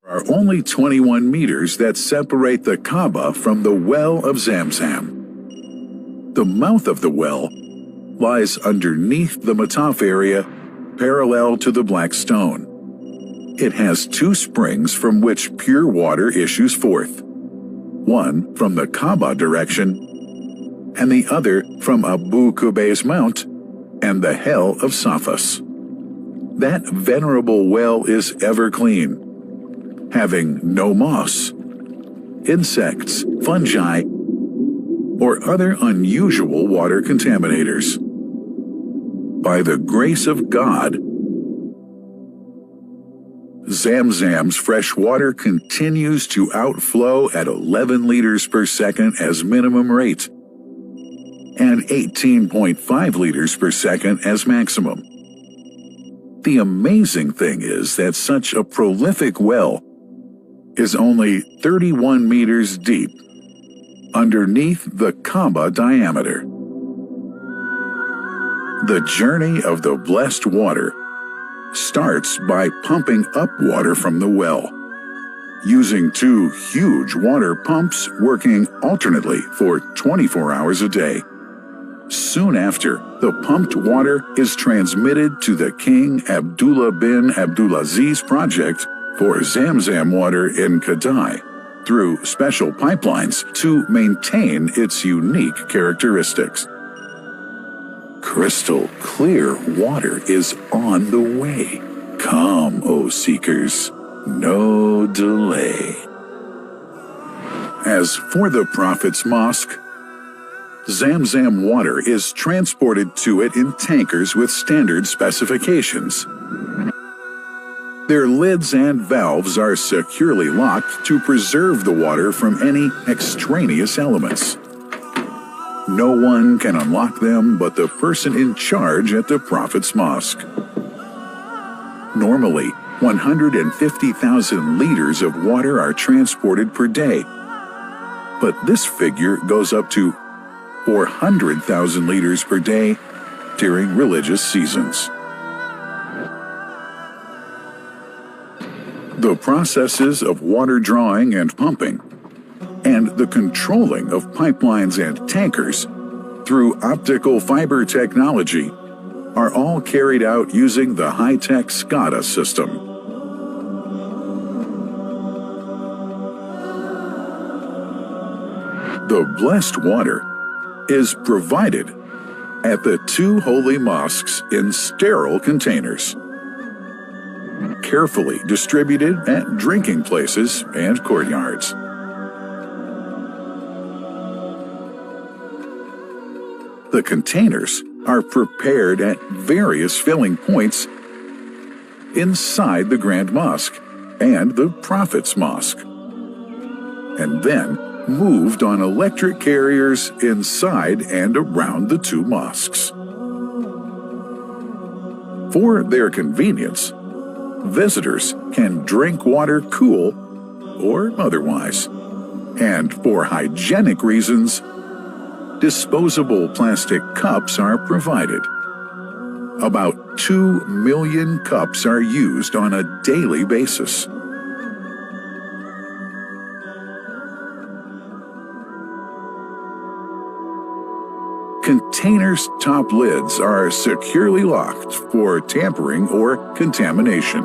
There are only 21 meters that separate the Kabah from the well of Zamzam. The mouth of the well lies underneath the mataf area, parallel to the black stone. It has two springs from which pure water issues forth, one from the Kabah direction and the other from Abu Qubay's mount and the hell of Safas. That venerable well is ever clean, having no moss, insects, fungi, or other unusual water contaminators. By the grace of God, Zamzam's fresh water continues to outflow at 11 liters per second as minimum rate and 18.5 liters per second as maximum. The amazing thing is that such a prolific well is only 31 meters deep underneath the Kabah diameter. The journey of the blessed water starts by pumping up water from the well, using two huge water pumps working alternately for 24 hours a day. Soon after, the pumped water is transmitted to the King Abdullah bin Abdulaziz project for Zamzam water in Kabah through special pipelines to maintain its unique characteristics. Crystal clear water is on the way. Come, O seekers, no delay. As for the Prophet's mosque, Zamzam water is transported to it in tankers with standard specifications. Their lids and valves are securely locked to preserve the water from any extraneous elements. No one can unlock them but the person in charge at the Prophet's mosque. Normally, 150,000 liters of water are transported per day, but this figure goes up to 400,000 liters per day during religious seasons. The processes of water drawing and pumping, and the controlling of pipelines and tankers through optical fiber technology are all carried out using the high-tech SCADA system. The blessed water is provided at the two holy mosques in sterile containers, carefully distributed at drinking places and courtyards. The containers are prepared at various filling points inside the Grand Mosque and the Prophet's Mosque, and then moved on electric carriers inside and around the two mosques. For their convenience, visitors can drink water cool or otherwise, and for hygienic reasons, disposable plastic cups are provided. About 2 million cups are used on a daily basis. Containers' top lids are securely locked for tampering or contamination.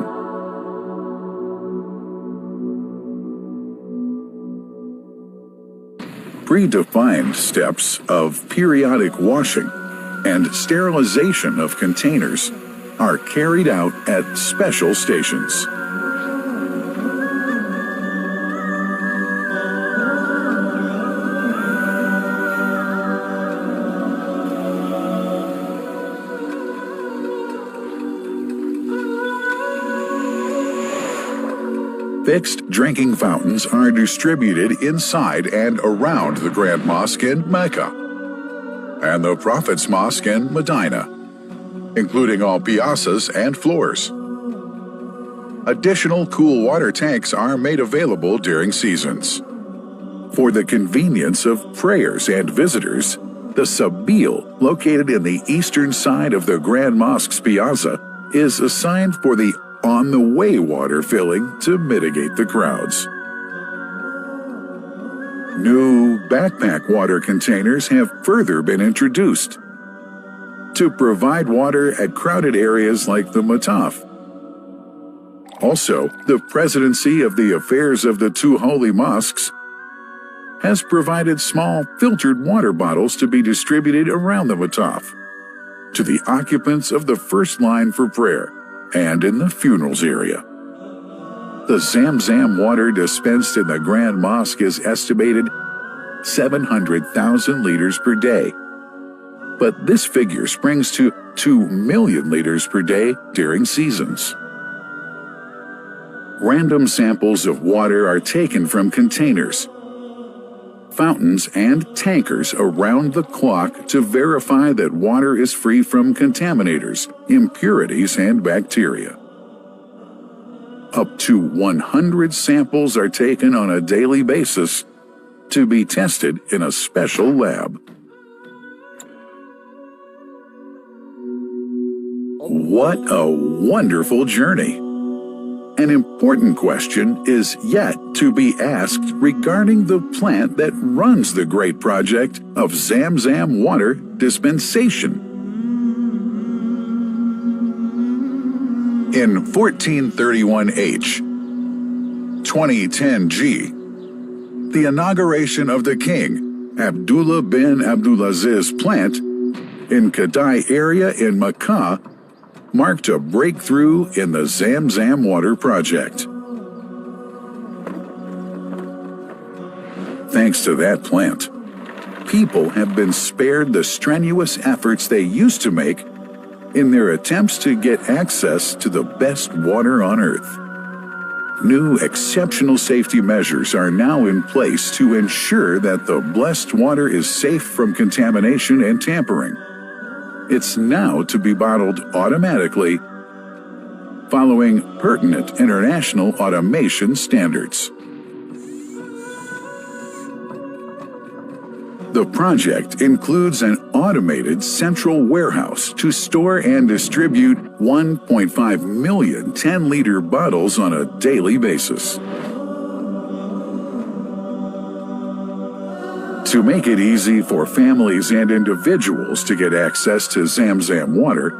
Predefined steps of periodic washing and sterilization of containers are carried out at special stations. Fixed drinking fountains are distributed inside and around the Grand Mosque in Mecca and the Prophet's Mosque in Medina, including all piazzas and floors. Additional cool water tanks are made available during seasons. For the convenience of prayers and visitors, the Sabil, located in the eastern side of the Grand Mosque's piazza, is assigned for the on-the-way water filling to mitigate the crowds. New backpack water containers have further been introduced to provide water at crowded areas like the Mataf. Also, the Presidency of the Affairs of the Two Holy Mosques has provided small filtered water bottles to be distributed around the Mataf to the occupants of the first line for prayer and in the funerals area. The Zamzam water dispensed in the Grand Mosque is estimated 700,000 liters per day, but this figure springs to 2 million liters per day during seasons. Random samples of water are taken from containers, fountains, and tankers around the clock to verify that water is free from contaminators, impurities, and bacteria. Up to 100 samples are taken on a daily basis to be tested in a special lab. What a wonderful journey! An important question is yet to be asked regarding the plant that runs the great project of Zamzam water dispensation. In 1431H, 2010G, the inauguration of the king, Abdullah bin Abdulaziz plant in Kabah area in Makkah marked a breakthrough in the Zamzam water project. Thanks to that plant, people have been spared the strenuous efforts they used to make in their attempts to get access to the best water on earth. New exceptional safety measures are now in place to ensure that the blessed water is safe from contamination and tampering. It's now to be bottled automatically following pertinent international automation standards. The project includes an automated central warehouse to store and distribute 1.5 million 10-liter bottles on a daily basis. To make it easy for families and individuals to get access to Zamzam water,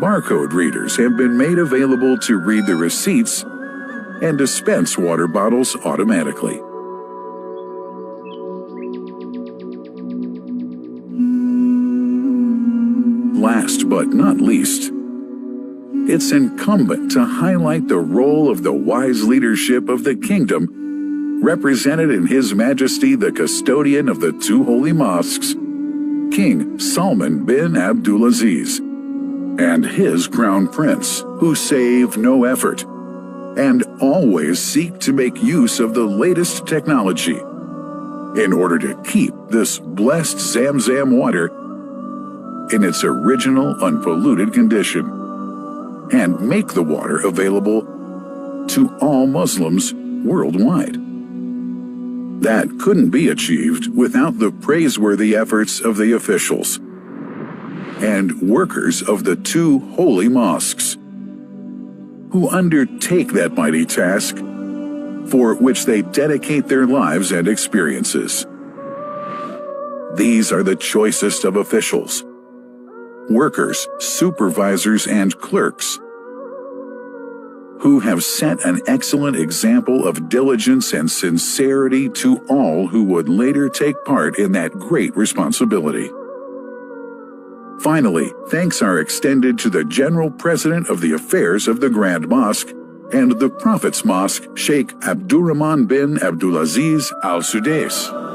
barcode readers have been made available to read the receipts and dispense water bottles automatically. Last but not least, it's incumbent to highlight the role of the wise leadership of the kingdom represented in His Majesty the custodian of the two holy mosques, King Salman bin Abdulaziz, and his crown prince, who save no effort and always seek to make use of the latest technology in order to keep this blessed Zamzam water in its original unpolluted condition and make the water available to all Muslims worldwide. That couldn't be achieved without the praiseworthy efforts of the officials and workers of the two holy mosques, who undertake that mighty task for which they dedicate their lives and experiences. These are the choicest of officials, workers, supervisors, and clerks, who have set an excellent example of diligence and sincerity to all who would later take part in that great responsibility. Finally, thanks are extended to the General President of the Affairs of the Grand Mosque and the Prophet's Mosque, Sheikh Abdurrahman bin Abdulaziz Al Sudais.